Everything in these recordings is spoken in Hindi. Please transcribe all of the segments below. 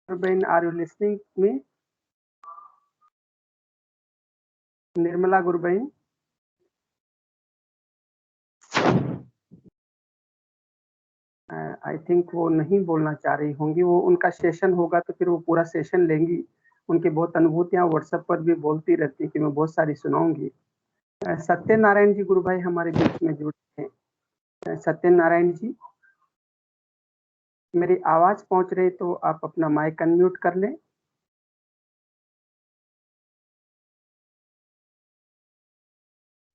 Gurubain, are you listening me? Nirmala Gurubain, I think वो नहीं बोलना चाह रही होंगी। वो उनका सेशन होगा तो फिर वो पूरा सेशन लेंगी। उनकी बहुत अनुभूतियां व्हाट्सएप पर भी बोलती रहती कि मैं बहुत सारी सुनाऊंगी। सत्यनारायण जी गुरु भाई हमारे बीच में जुड़े हैं। सत्यनारायण जी, मेरी आवाज पहुंच रही तो आप अपना माइक अनम्यूट कर लें।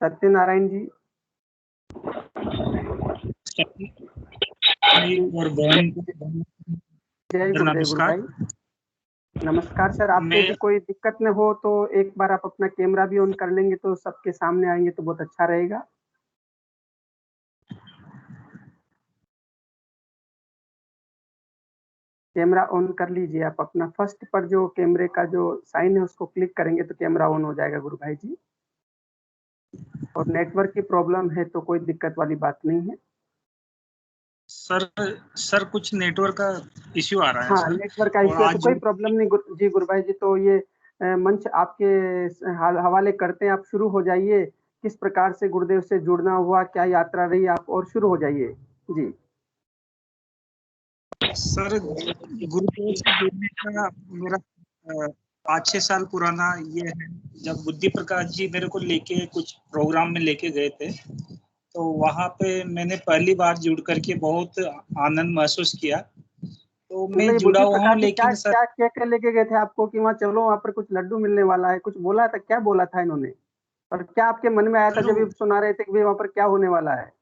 सत्यनारायण जी, जय गुरुदेव गुरु भाई। नमस्कार सर, आपको भी कोई दिक्कत न हो तो एक बार आप अपना कैमरा भी ऑन कर लेंगे तो सबके सामने आएंगे तो बहुत अच्छा रहेगा। कैमरा ऑन कर लीजिए आप अपना। फर्स्ट पर जो कैमरे का जो साइन है उसको क्लिक करेंगे तो कैमरा ऑन हो जाएगा गुरु भाई जी। और नेटवर्क की प्रॉब्लम है तो कोई दिक्कत वाली बात नहीं है। सर कुछ नेटवर्क का इश्यू आ रहा है। हाँ, नेटवर्क का इश्यू है तो कोई प्रॉब्लम नहीं जी गुरु भाई जी। तो ये मंच आपके हवाले करते हैं, आप शुरू हो जाइए। किस प्रकार से गुरुदेव से जुड़ना हुआ, क्या यात्रा रही, आप और शुरू हो जाइए जी। सर गुरुदेव से जुड़ने का मेरा 5-6 साल पुराना ये है। जब बुद्धि प्रकाश जी मेरे को लेके कुछ प्रोग्राम में लेके गए थे तो वहां पे मैंने पहली बार जुड़ करके बहुत आनंद महसूस किया। तो मैं जुड़ा हुआ हूँ। लेकिन सर क्या लेके गए थे आपको कि वहाँ चलो वहाँ पर कुछ लड्डू मिलने वाला है, कुछ बोला था? क्या बोला था इन्होंने और क्या आपके मन में आया था जब ये सुना रहे थे कि वहाँ पर क्या होने वाला है?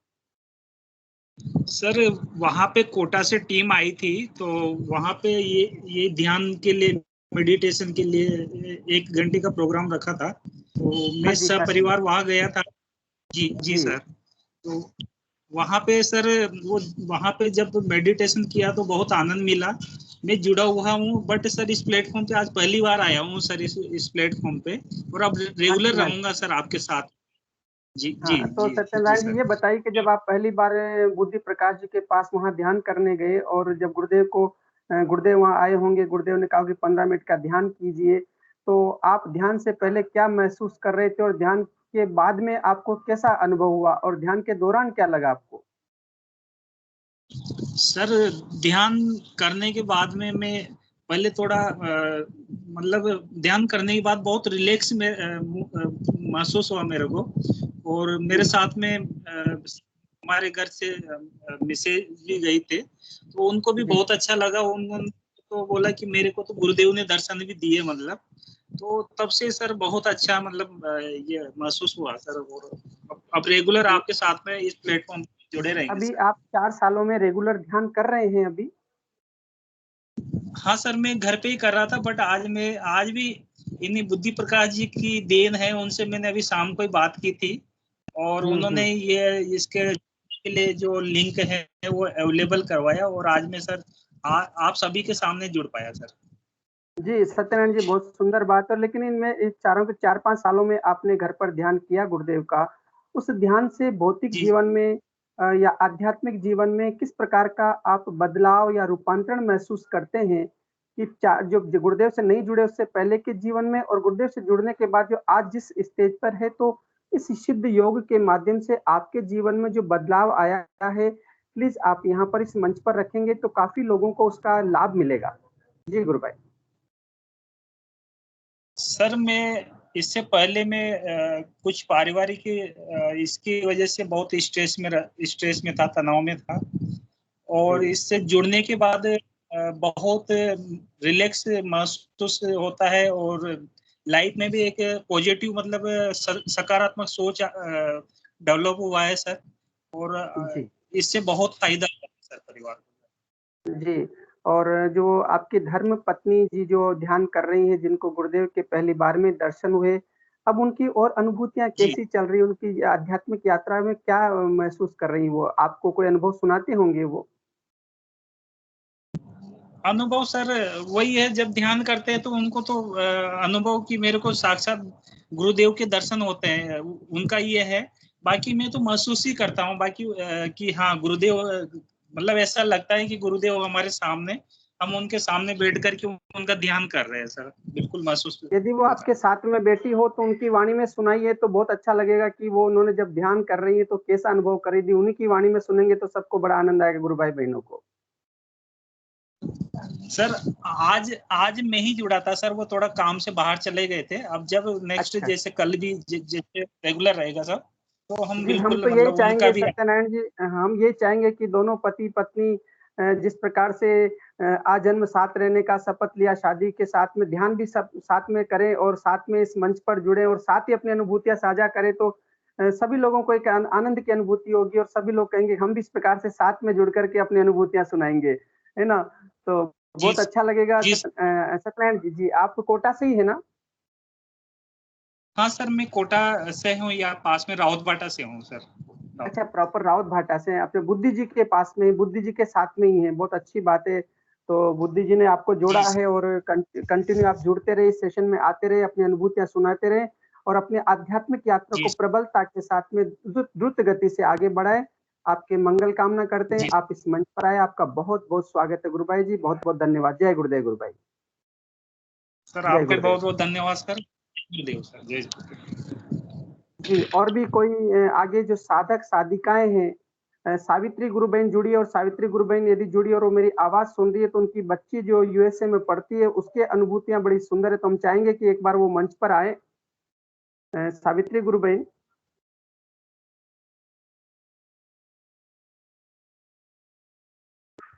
सर वहाँ पे कोटा से टीम आई थी तो वहाँ पे ये ध्यान के लिए, मेडिटेशन के लिए 1 घंटे का प्रोग्राम रखा था। तो मैं सब परिवार वहाँ गया था। जी सर। तो वहाँ पे सर वहाँ पे जब मेडिटेशन किया तो बहुत आनंद मिला। मैं जुड़ा हुआ हूँ बट सर इस प्लेटफॉर्म पे आज पहली बार आया हूँ सर, इस प्लेटफॉर्म पे, और अब रेगुलर रहूंगा सर आपके साथ। जी। तो सत्यनारायण जी ये बताइए कि जब आप पहली बार बुद्धि प्रकाश जी के पास वहाँ ध्यान करने गए और जब गुरुदेव वहाँ आए होंगे, गुरुदेव ने कहा कि 15 मिनट का ध्यान कीजिए, तो आप ध्यान से पहले क्या महसूस कर रहे थे और ध्यान के बाद में आपको कैसा अनुभव हुआ और ध्यान के दौरान क्या लगा आपको? सर ध्यान करने के बाद में मैं पहले थोड़ा मतलब ध्यान करने के बाद बहुत रिलैक्स महसूस हुआ मेरे को। और मेरे साथ में हमारे घर से मिसेज भी गई थे तो उनको भी बहुत अच्छा लगा। उन्होंने तो बोला कि मेरे को तो गुरुदेव ने दर्शन भी दिए, मतलब तो तब से सर बहुत अच्छा मतलब ये महसूस हुआ सर। और अब रेगुलर आपके साथ में इस प्लेटफॉर्म जुड़े रहेंगे। अभी आप 4 सालों में रेगुलर ध्यान कर रहे हैं अभी? हाँ सर, मैं घर पे ही कर रहा था बट आज भी इन्हीं बुद्धि प्रकाश जी की देन है। उनसे मैंने अभी शाम को ही बात की थी और उन्होंने ये इसके लिए जो लिंक है वो अवेलेबल करवाया और आज मैं सर आप सभी के सामने जुड़ पाया सर। जी सत्यनारायण जी, बहुत सुंदर बात है। लेकिन इनमें इस 4-5 सालों में आपने घर पर ध्यान किया गुरुदेव का, उस ध्यान से भौतिक जीवन में या आध्यात्मिक जीवन में किस प्रकार का आप बदलाव या रूपांतरण महसूस करते हैं कि जो गुरुदेव से नहीं जुड़े उससे पहले के जीवन में और गुरुदेव से जुड़ने के बाद जो आज जिस स्टेज पर है, तो इस सिद्ध योग के माध्यम से आपके जीवन में जो बदलाव आया है, प्लीज आप यहाँ पर इस मंच पर रखेंगे तो काफी लोगों को उसका लाभ मिलेगा। जी गुरु भाई। सर मैं इससे पहले मैं कुछ पारिवारिक इसकी वजह से बहुत स्ट्रेस में था, तनाव में था। और इससे जुड़ने के बाद बहुत रिलैक्स महसूस होता है और लाइफ में भी एक पॉजिटिव मतलब सकारात्मक सोच डेवलप हुआ है सर। और इससे बहुत फायदा है सर परिवार को। जी, और जो आपकी धर्म पत्नी जी जो ध्यान कर रही हैं, जिनको गुरुदेव के पहली बार में दर्शन हुए, अब उनकी और अनुभूतियाँ कैसी चल रही है? उनकी आध्यात्मिक यात्रा में क्या महसूस कर रही हैं वो? आपको कोई अनुभव सुनाते होंगे वो? अनुभव सर वही है, जब ध्यान करते हैं तो उनको तो अनुभव की मेरे को साक्षात गुरुदेव के दर्शन होते हैं, उनका ये है। बाकी मैं तो महसूस ही करता हूँ बाकी कि हाँ गुरुदेव, मतलब ऐसा लगता है कि गुरुदेव हमारे सामने हम उनके सामने बैठ करके उनका ध्यान कर रहे हैं सर, बिल्कुल महसूस। यदि वो आपके साथ में बैठी हो तो उनकी वाणी में सुनाइए तो बहुत अच्छा लगेगा कि वो उन्होंने जब ध्यान कर रही है तो कैसा अनुभव कर रही थी। उन्हीं की वाणी में सुनेंगे तो सबको बड़ा आनंद आएगा गुरु भाई बहनों को। सर आज मैं ही जुड़ा था सर, वो थोड़ा काम से बाहर चले गए थे। अब जब नेक्स्ट अच्छा। जैसे कल भी जैसे रेगुलर रहेगा सर, तो हम जी, हम बिल्कुल तो यही मतलब उनका चाहेंगे भी। सत्यनारायण जी, हम ये चाहेंगे कि दोनों पति पत्नी जिस प्रकार से आजन्म साथ रहने का शपथ लिया, शादी के साथ में ध्यान भी सब साथ में करें और साथ में इस मंच पर जुड़े और साथ ही अपनी अनुभूतियां साझा करें तो सभी लोगों को एक आनंद की अनुभूति होगी और सभी लोग कहेंगे हम भी इस प्रकार से साथ में जुड़ करके अपनी अनुभूतियां सुनाएंगे, है ना? तो जी बहुत अच्छा लगेगा। जी। सत्यनारायण जी आप कोटा से ही है ना? हाँ सर, मैं कोटा से हूँ या पास में राउत बाटा से हूँ सर। अच्छा, प्रॉपर राउत भाटा से अपने बुद्धि जी के पास में, बुद्धि जी के साथ में ही है। बहुत अच्छी बात है। तो बुद्धि जी ने आपको जोड़ा जी है और कंटिन्यू आप जुड़ते रहे, इस सेशन में आते रहे, अपनी अनुभूतियां सुनाते रहे और अपने आध्यात्मिक यात्रा जी को प्रबलता के साथ में द्रुत गति से आगे बढ़ाए। आपके मंगल कामना करते हैं। जी आप इस मंच पर आए, आपका बहुत बहुत स्वागत है गुरु भाई जी। बहुत बहुत धन्यवाद। जय गुरुदेव गुरु भाई। सर, जय आपका गुरुदेव बहुत बहुत धन्यवाद सर। गुरुदेव सर, जय। जी। और भी कोई आगे जो साधक साधिकाएं हैं, सावित्री गुरु बहन जुड़ी और सावित्री गुरु बहन यदि जुड़ी और वो मेरी आवाज सुन रही है तो उनकी बच्ची जो यूएसए में पढ़ती है उसके अनुभूतियां बड़ी सुंदर है, तो हम चाहेंगे कि एक बार वो मंच पर आए। सावित्री गुरु बहन।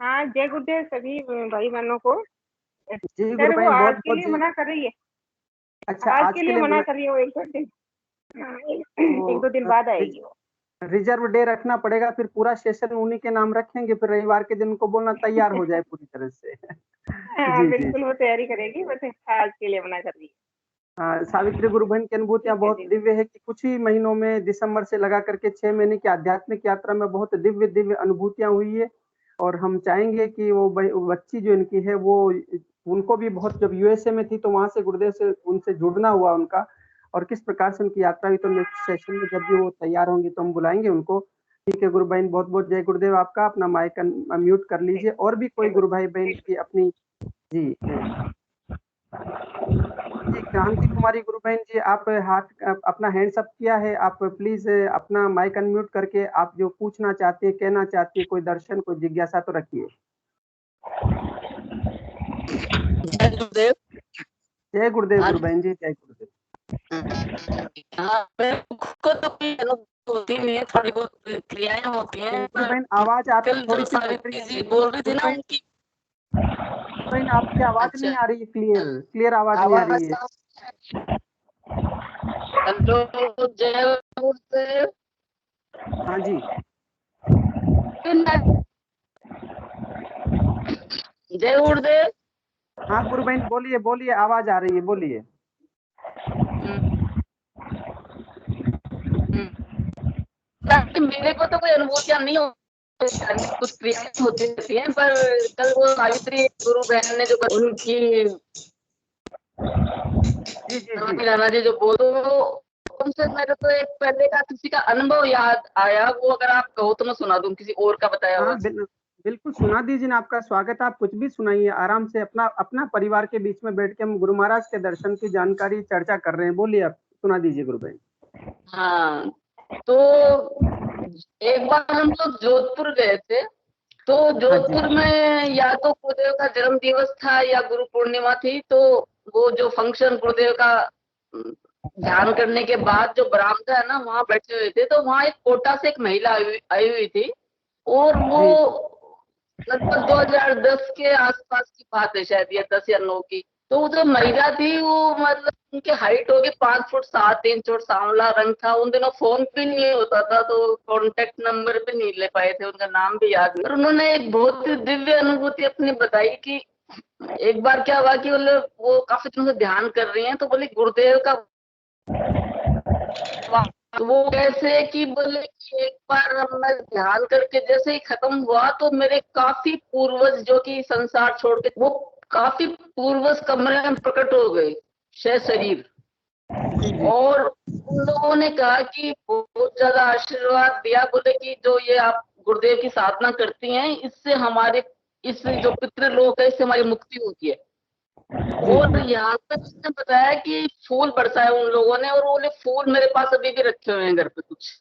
हाँ, जय गुरुदेव सभी भाई बहनों को। जी गुरु सर वो बहन, आज बहुत के बहुत लिए जय। मना कर रही है, अच्छा, आज आज के के लिए लिए मना मना कर रही है वो, एक दो दिन। हाँ, एक दो दिन तो बाद आएगी वो। रिजर्व डे रखना पड़ेगा, फिर पूरा सेशन उन्हीं के नाम रखेंगे, फिर रविवार के दिन उनको बोलना तैयार हो जाए पूरी तरह से। हाँ जी जी। बिल्कुल, वो तैयारी करेगी, बस आज के लिए मना कर रही है। सावित्री गुरु बहन की अनुभूतियां ठीक है बहुत जी। दिव्य है कि कुछ ही महीनों में दिसंबर से लगा करके 6 महीने की आध्यात्मिक यात्रा में बहुत दिव्य दिव्य अनुभूतियां हुई है और हम चाहेंगे कि वो बच्ची जो इनकी है वो उनको भी बहुत, जब यूएसए में थी तो वहां से गुरुदेव से उनसे जुड़ना हुआ उनका और किस प्रकार से उनकी यात्रा हुई, तो नेक्स्ट सेशन में जब भी वो तैयार होंगी तो हम बुलाएंगे उनको। ठीक है गुरु बहन, बहुत बहुत जय गुरुदेव। आपका अपना माइक म्यूट कर लीजिए। और भी कोई गुरु भाई बहन की अपनी। जी जी, क्रांति कुमारी गुरु बहन जी, आप अपना हैंड्स अप किया है। आप प्लीज अपना माइक अनम्यूट करके आप जो पूछना चाहते हैं, कहना चाहती है, कोई दर्शन, कोई जिज्ञासा तो रखिए। जय गुरुदेव। जय गुरुदेव हाँ गुरु बहन जी, जय गुरुदेव। हाँ, मेरे को तो कोई अनुभव होती नहीं है, थोड़ी बहुत क्रियाएं होती हैं, गुरु पर बहन आवाज आपकी कल थोड़ी जो सी कट रही सावित्री जी है। बोल रही थी गुरु ना बहन, उनकी। गुरु बहन आपकी आवाज नहीं अच्छा, आ रही है, क्लियर क्लियर आवाज नहीं आ आवाज रही है। हेलो, जय गुरुदेव। हाँ जी। जय गुरुदेव। हाँ गुरु बहन बोलिए बोलिए, आवाज आ रही है, बोलिए। मेरे को तो कोई अनुभूतियां नहीं हो, कुछ क्रियाएं होती रहती हैं, पर कल वो सावित्री गुरु बहन ने जो उनकी जी जी जी। राणा जी जो बोलो, उनसे मेरे को एक पहले का किसी का अनुभव याद आया, वो अगर आप कहो तो मैं सुना दूं, किसी और का बताया हुआ। हाँ बिल्कुल सुना दीजिए ना, आपका स्वागत है। आप कुछ भी सुनाइए आराम से, अपना अपना परिवार के बीच में बैठ के हम गुरु महाराज के दर्शन की जानकारी चर्चा कर रहे हैं। बोलिए, आप सुना दीजिए गुरु भाई। हाँ, तो एक बार हम लोग जोधपुर गए थे, तो हाँ जी। जोधपुर में या तो गुरुदेव का जन्म दिवस था या गुरु पूर्णिमा थी, तो वो जो फंक्शन गुरुदेव का ध्यान करने के बाद जो बरामदा है ना, वहां बैठे हुए थे, तो वहां एक कोटा से एक महिला आई हुई थी, और वो जी लगभग 2010 के आसपास की बात है, शायद या 10 या 9 की। तो वो जो महिला थी वो मतलब उनकी हाइट होगी 5 फुट 7 इंच और सांवला रंग था। उन दिनों फोन भी नहीं होता था, तो कांटेक्ट नंबर भी नहीं ले पाए थे, उनका नाम भी याद नहीं। और उन्होंने एक बहुत ही दिव्य अनुभूति अपनी बताई कि एक बार क्या हुआ कि वो काफी दिनों से ध्यान कर रही हैं, तो बोले गुरुदेव का, तो वो कैसे कि बोले कि एक बार मैं ध्यान करके जैसे ही खत्म हुआ तो मेरे काफी पूर्वज जो कि संसार छोड़ के, वो काफी पूर्वज कमरे में प्रकट हो गए, शरीर। और उन लोगों ने कहा कि बहुत ज्यादा आशीर्वाद दिया, बोले कि जो ये आप गुरुदेव की साधना करती हैं, इससे हमारे इस जो पितृलोक है इससे हमारी मुक्ति होती है। और यहाँ तक उसने बताया कि फूल बरसाए उन लोगों ने, और वो फूल मेरे पास अभी भी रखे हुए हैं घर पे कुछ।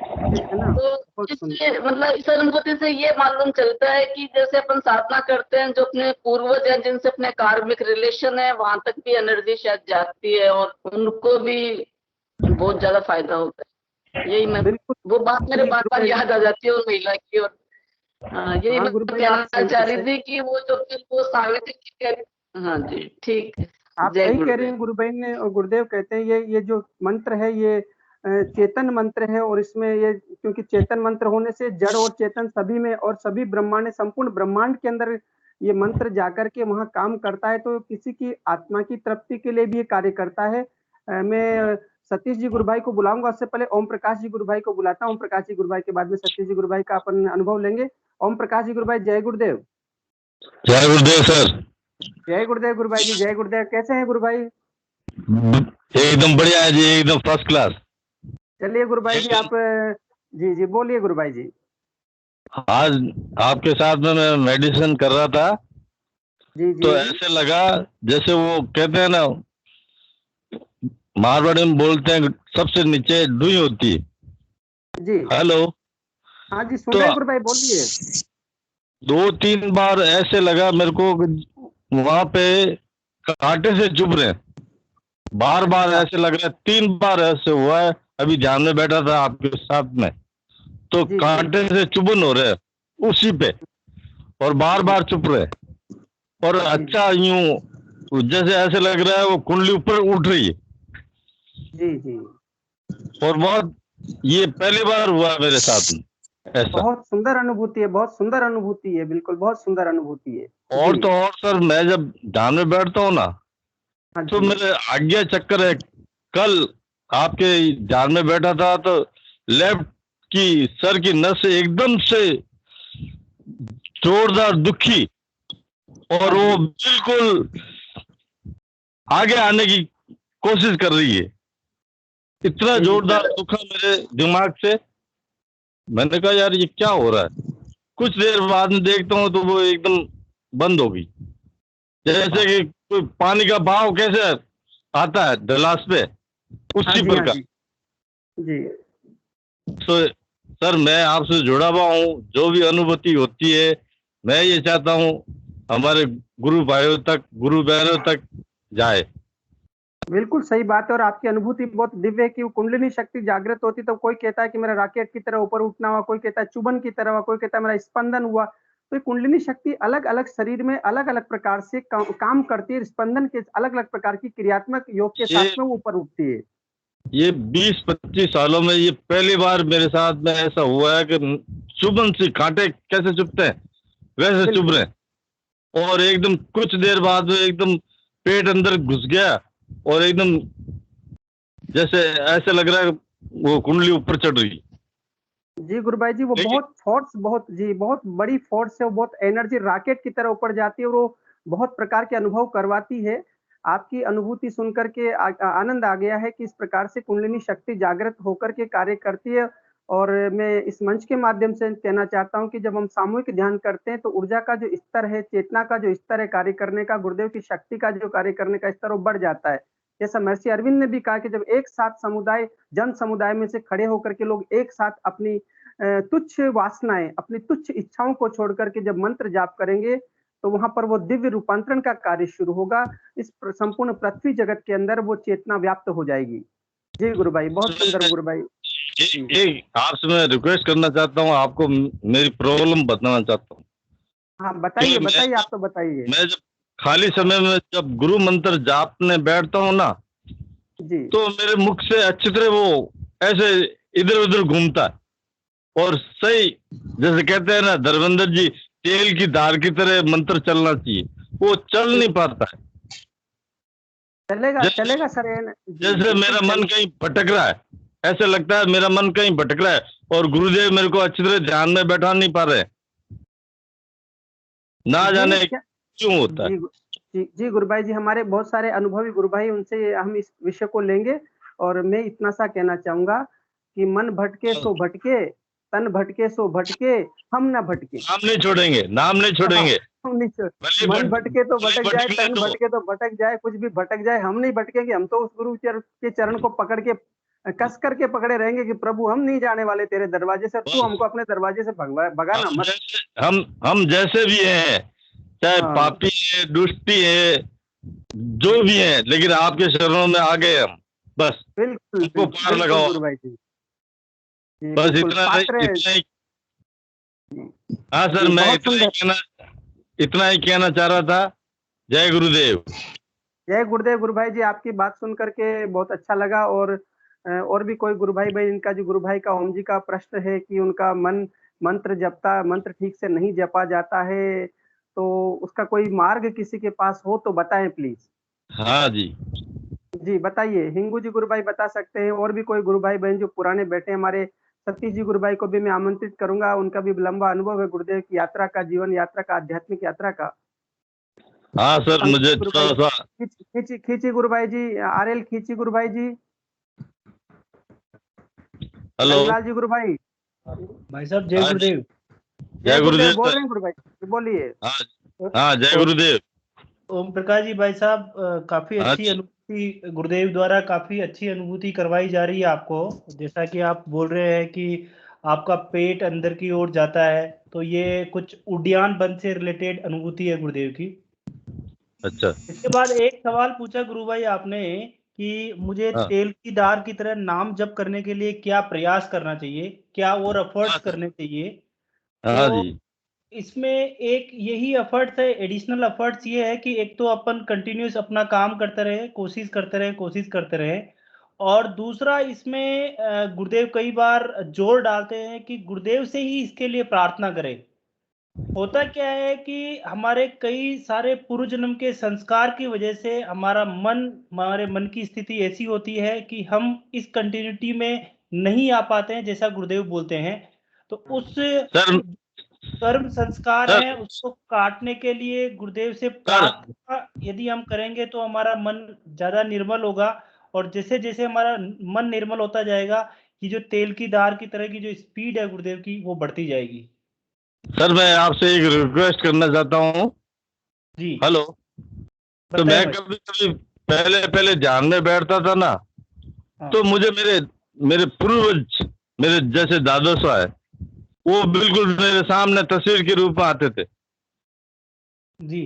तो इसलिए मतलब इस अनुभूति से ये मालूम चलता है कि जैसे अपन साधना करते हैं, जो अपने पूर्वज हैं जिनसे अपने कार्मिक रिलेशन है, वहां तक भी एनर्जी शायद जाती है और उनको भी बहुत ज्यादा फायदा होता है। यही मैं वो बात मेरे बार बार याद आ जाती है उन महिला की। और यही मैं कहना चाह रही थी कि वो जो वो सावित्री। हाँ जी, ठीक है। आप सही कह रहे हैं गुरुबहन ने। और गुरुदेव कहते हैं ये जो मंत्र है ये चेतन मंत्र है, और इसमें ये क्योंकि चेतन मंत्र होने से जड़ और चेतन सभी में और सभी ब्रह्मांड संपूर्ण ब्रह्मांड के अंदर ये मंत्र जाकर के वहां काम करता है, तो किसी की आत्मा की तृप्ति के लिए भी ये कार्य करता है। मैं सतीश जी गुरु भाई को बुलाऊंगा, उससे पहले ओम प्रकाश जी गुरु भाई को बुलाता हूँ। ओम प्रकाश जी गुरु भाई के बाद में सतीश जी गुरु भाई का अपन अनुभव लेंगे। ओम प्रकाश जी गुरु भाई, जय गुरुदेव। जय गुरुदेव सर। जय गुरुदेव गुरु भाई जी, जय गुरुदेव। कैसे हैं गुरु भाई? एकदम बढ़िया है जी, एकदम फर्स्ट क्लास। चलिए गुरु भाई जी, आप जी जी बोलिए गुरु भाई जी। आज आपके साथ में मैं मेडिटेशन कर रहा था जी जी। तो ऐसे लगा जैसे वो कहते हैं ना, मारवाड़ी में बोलते हैं सबसे नीचे डुई होती है जी। हेलो। हाँ जी सुन रहे गुरु भाई, बोलिए। 2-3 बार ऐसे लगा मेरे को वहां पे कांटे से चुभ रहे, बार बार ऐसे लग रहा है। 3 बार ऐसे हुआ है, अभी ध्यान में बैठा था आपके साथ में, तो कांटे से चुभन हो रहे उसी पे, और बार बार चुप रहे, और अच्छा यूं जैसे ऐसे लग रहा है वो कुंडली ऊपर उठ रही है। जी जी। और बहुत ये पहली बार हुआ मेरे साथ में ऐसा। बहुत सुंदर अनुभूति है, बहुत सुंदर अनुभूति है, बिल्कुल बहुत सुंदर अनुभूति है। और तो और सर, मैं जब ध्यान में बैठता हूँ ना तो मेरे आज्ञा चक्कर है। कल आपके ध्यान में बैठा था तो लेफ्ट की सर की नस एकदम से जोरदार दुखी, और वो बिल्कुल आगे आने की कोशिश कर रही है। इतना जोरदार दुखा मेरे दिमाग से, मैंने कहा यार ये क्या हो रहा है। कुछ देर बाद में देखता हूँ तो वो एकदम बंद हो गई, जैसे कि कोई पानी का बहाव कैसे आता है गिलास पे, उसी प्रकार। जी। तो सर मैं आपसे जुड़ा हुआ हूँ, जो भी अनुभूति होती है मैं ये चाहता हूँ हमारे गुरु भाइयों तक, गुरु बहनों तक जाए। बिल्कुल सही बात है। और आपकी अनुभूति बहुत दिव्य है कि वो कुंडलिनी शक्ति जागृत होती, तो कोई कहता है कि मेरा रॉकेट की तरह ऊपर उठना हुआ, कोई कहता है चुभन की तरह हुआ, कोई कहता है मेरा स्पंदन हुआ। तो ये कुंडलिनी शक्ति अलग अलग शरीर में अलग अलग प्रकार से काम करती है। स्पंदन के अलग अलग प्रकार की क्रियात्मक योग के साथ में वो ऊपर उठती है। ये 20-25 सालों में ये पहली बार मेरे साथ में ऐसा हुआ है कि चुभन से कांटे कैसे चुभते हैं वैसे चुभ रहे, और एकदम कुछ देर बाद में एकदम पेट अंदर घुस गया, और एकदम जैसे ऐसे लग रहा है वो कुंडली ऊपर चढ़ रही। जी गुरु भाई जी, वो बहुत फोर्स, बहुत बड़ी फोर्स है, वो बहुत एनर्जी रॉकेट की तरह ऊपर जाती है, और वो बहुत प्रकार के अनुभव करवाती है। आपकी अनुभूति सुनकर के आनंद आ गया है कि इस प्रकार से कुंडलिनी शक्ति जागृत होकर के कार्य करती है। और मैं इस मंच के माध्यम से कहना चाहता हूँ कि जब हम सामूहिक ध्यान करते हैं तो ऊर्जा का जो स्तर है, चेतना का जो स्तर है कार्य करने का, गुरुदेव की शक्ति का जो कार्य करने का स्तर वो बढ़ जाता है। जैसा महर्षि अरविंद ने भी कहा कि जब एक साथ समुदाय, जन समुदाय में से खड़े होकर के लोग एक साथ अपनी तुच्छ वासनाएं, अपनी तुच्छ इच्छाओं को छोड़ करके जब मंत्र जाप करेंगे तो वहां पर वो दिव्य रूपांतरण का कार्य शुरू होगा। इस संपूर्ण पृथ्वी जगत के अंदर वो चेतना व्याप्त हो जाएगी। जी गुरु भाई, बहुत सुंदर गुरु भाई। आपसे मैं रिक्वेस्ट करना चाहता हूँ, आपको मेरी प्रॉब्लम बताना चाहता हूँ। हाँ बताइए बताइए, आप तो बताइए। मैं जब खाली समय में जब गुरु मंत्र जापने बैठता हूँ ना जी, तो मेरे मुख से अच्छी तरह वो ऐसे इधर उधर घूमता है, और सही जैसे कहते हैं ना धर्मेंद्र जी, तेल की धार की तरह मंत्र चलना चाहिए, वो चल नहीं पाता है। चलेगा सर। जैसे मेरा मन कहीं भटक रहा है, ऐसे लगता है मेरा मन कहीं भटक रहा है, और गुरुदेव मेरे को अच्छी तरह ध्यान में बैठा नहीं पा रहे, ना जाने क्यों होता है। जी गुरु भाई जी, हमारे बहुत सारे अनुभवी गुरु भाई, उनसे हम इस विषय को लेंगे। और मैं इतना सा कहना चाहूंगा कि मन भटके सो भटके, तन भटके सो भटके, हम न भटके। नाम नहीं छोड़ेंगे, नाम नहीं छोड़ेंगे। हम नहीं छोड़, भले मन भटके तो भले भटक जाए, भटकने तन दो। भटके तो भटक जाए, कुछ भी भटक जाए, हम नहीं भटकेंगे। हम तो उस गुरु के चरण को पकड़ के कस करके पकड़े रहेंगे कि प्रभु हम नहीं जाने वाले तेरे दरवाजे से, तू बस। हमको अपने दरवाजे से भगाना हम मत। जैसे हम जैसे भी हैं, चाहे हाँ। पापी है, दुष्टी है, जो भी है, लेकिन आपके चरणों में आ गए हम, बस बिल्कुल हमको पार बिल्कुल लगाओ। गुरु भाई जी। जी, बस बिल्कुल इतना पात्र। इतना ही। हाँ सर, जी, मैं बहुत सुंदर। इतना ही कहना चाह रहा था। जय गुरुदेव। जय गुरुदेव। गुरु भाई जी, आपकी बात सुन करके बहुत अच्छा लगा। और भी कोई गुरु भाई इनका जो गुरु भाई का ओम जी का प्रश्न है कि उनका मंत्र ठीक से नहीं जपा जाता है, तो उसका कोई मार्ग किसी के पास हो तो बताएं प्लीज। हाँ जी। जी बताइए, हिंगू जी गुरु भाई बता सकते हैं। और भी कोई गुरु भाई बहन जो पुराने बैठे हैं, हमारे सतीश जी गुरु भाई को भी मैं आमंत्रित करूंगा। उनका भी लंबा अनुभव है गुरुदेव की यात्रा का, जीवन यात्रा का, आध्यात्मिक यात्रा का। हाँ सर, मुझे गुरु थोड़ा भाई सा खींची गुरु भाई जी, आरएल खींची गुरु भाई जी, हेलो। रंगलाल जी गुरु भाई। भाई साहब जय हाँ जी। गुरुदेव। जय गुरुदेव बोल सर। रहे हैं गुरु भाई, बोलिए। हाँ हाँ, जय गुरुदेव। ओम प्रकाश जी भाई साहब, काफी हाँ अच्छी जी। अनुभूति गुरुदेव द्वारा काफी अच्छी अनुभूति करवाई जा रही है आपको। जैसा कि आप बोल रहे हैं कि आपका पेट अंदर की ओर जाता है, तो ये कुछ उड्डयन बंद से रिलेटेड अनुभूति है गुरुदेव की। अच्छा। इसके बाद एक सवाल पूछा गुरु भाई आपने कि मुझे हाँ तेल की धार की तरह नाम जप करने के लिए क्या प्रयास करना चाहिए, क्या और एफर्ट्स करने चाहिए। हाँ तो जी। इसमें एक यही एफर्ट्स है, एडिशनल एफर्ट्स ये है कि एक तो अपन कंटिन्यूस अपना काम करते रहे, कोशिश करते रहे। और दूसरा इसमें गुरुदेव कई बार जोर डालते हैं कि गुरुदेव से ही इसके लिए प्रार्थना करें। होता क्या है कि हमारे कई सारे पूर्व जन्म के संस्कार की वजह से हमारे मन की स्थिति ऐसी होती है कि हम इस कंटिन्यूटी में नहीं आ पाते हैं, जैसा गुरुदेव बोलते हैं। तो उस सर कर्म संस्कार सर है, उसको काटने के लिए गुरुदेव से सर प्रार्थना यदि हम करेंगे तो हमारा मन ज्यादा निर्मल होगा। और जैसे जैसे हमारा मन निर्मल होता जाएगा, कि जो तेल की धार की तरह की जो स्पीड है गुरुदेव की, वो बढ़ती जाएगी। सर, मैं आपसे एक रिक्वेस्ट करना चाहता हूँ। जी हेलो। तो मैं बताइए भाई। कभी कभी पहले पहले ध्यान में बैठता था ना, हाँ। तो मुझे मेरे पूर्वज, मेरे जैसे दादा साहब है, वो बिल्कुल मेरे सामने तस्वीर के रूप में आते थे। जी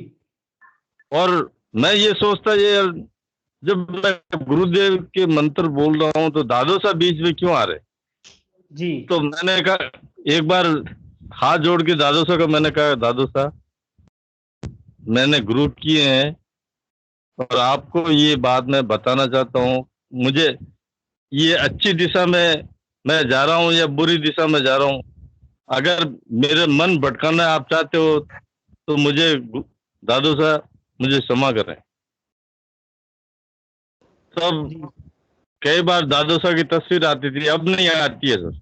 और मैं ये सोचता, ये जब मैं गुरुदेव के मंत्र बोल रहा हूँ तो दादो साहब बीच में क्यों आ रहे। जी तो मैंने कहा, एक बार हाथ जोड़ के दादो साहब को मैंने कहा, दादो साहब मैंने ग्रुप किए हैं और आपको ये बात मैं बताना चाहता हूँ, मुझे ये अच्छी दिशा में मैं जा रहा हूँ या बुरी दिशा में जा रहा हूँ, अगर मेरे मन भटकाना आप चाहते हो तो मुझे दादू साहब मुझे क्षमा करें। तब जी कई बार दादू साहब की तस्वीर आती थी, अब नहीं आती है सर।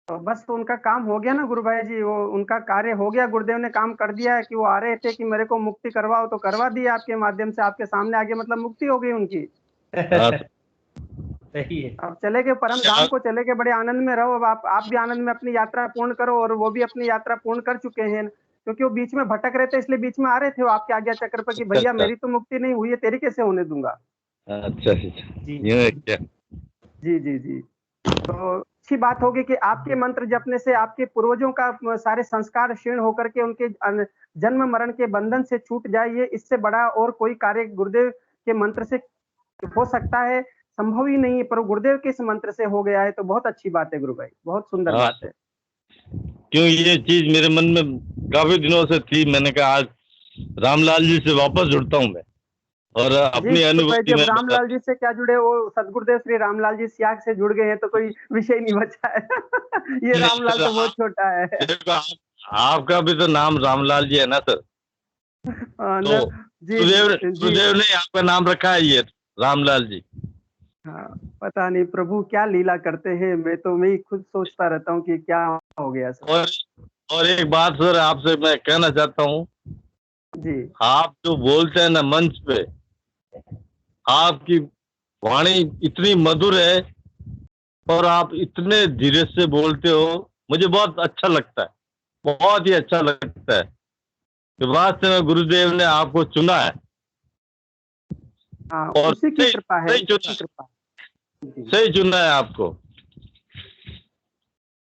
तो बस तो उनका काम हो गया ना गुरु भाई जी, वो उनका कार्य हो गया। गुरुदेव ने काम कर दिया है कि वो आ रहे थे कि मेरे को मुक्ति करवाओ, तो करवा दिया आपके माध्यम से, आपके सामने आगे, मतलब मुक्ति हो गई उनकी। हाँ सर। सही है। अब चले गए परम धाम को, चले गए, बड़े आनंद में रहो। अब आप भी आनंद में अपनी यात्रा पूर्ण करो, और वो भी अपनी यात्रा पूर्ण कर चुके हैं। क्योंकि वो बीच में भटक रहे थे, इसलिए बीच में आ रहे थे वो आपके आज्ञा चक्र पर कि भैया मेरी तो मुक्ति नहीं हुई है, तेरी कैसे होने दूंगा। अच्छा जी ये क्या। जी जी जी। तो अच्छी बात होगी कि आपके मंत्र जपने से आपके पूर्वजों का सारे संस्कार क्षीण होकर के उनके जन्म मरण के बंधन से छूट जाए। ये इससे बड़ा और कोई कार्य गुरुदेव के मंत्र से हो सकता है, संभव ही नहीं है, पर गुरुदेव के इस मंत्र से हो गया है, तो बहुत अच्छी बात है गुरु भाई, बहुत सुंदर बात है। क्यों ये चीज मेरे मन में काफी दिनों से थी, मैंने कहा आज रामलाल जी से वापस जुड़ता हूँ मैं और अपनी अनुभूति जब में रामलाल जी से क्या जुड़े, वो सदगुरुदेव श्री रामलाल जी सियाग से जुड़ गए हैं, तो कोई विषय नहीं बचा है। ये रामलाल तो बहुत छोटा है। आपका भी तो नाम रामलाल जी है ना सर। तो गुरुदेव ने आपका नाम रखा है ये रामलाल जी। हाँ, पता नहीं प्रभु क्या लीला करते हैं, मैं खुद सोचता रहता हूँ कि क्या हो गया सर। और एक बात सर आपसे मैं कहना चाहता हूँ जी, आप जो बोलते हैं ना मंच पे, आपकी वाणी इतनी मधुर है और आप इतने धीरे से बोलते हो, मुझे बहुत अच्छा लगता है, बहुत ही अच्छा लगता है कि वास्तव में गुरुदेव ने आपको चुना है। हाँ, और उसी की कृपा है, सही चुना उसी की है, कृपा जी, सही चुना है आपको।